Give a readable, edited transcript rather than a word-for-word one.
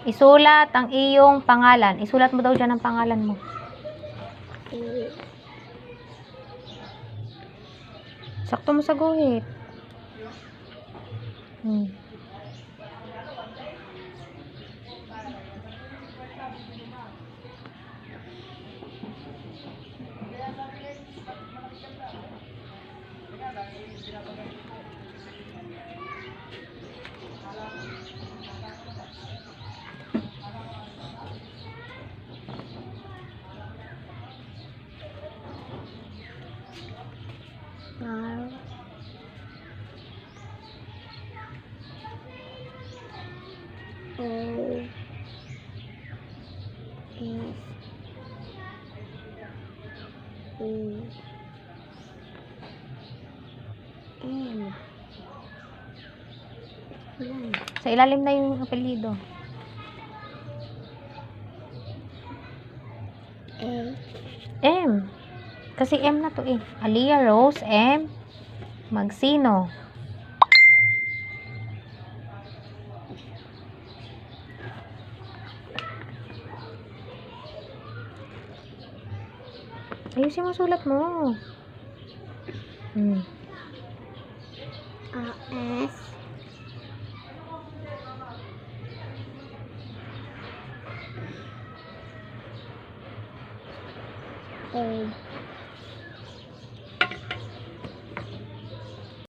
Isulat ang iyong pangalan. Isulat mo daw dyan ang pangalan mo. Sakto mo sa guhit. Sa ilalim na yung apelyido. M. Kasi M na to eh. Alia Rose M. Magsino. Ayusin mo sulat mo. S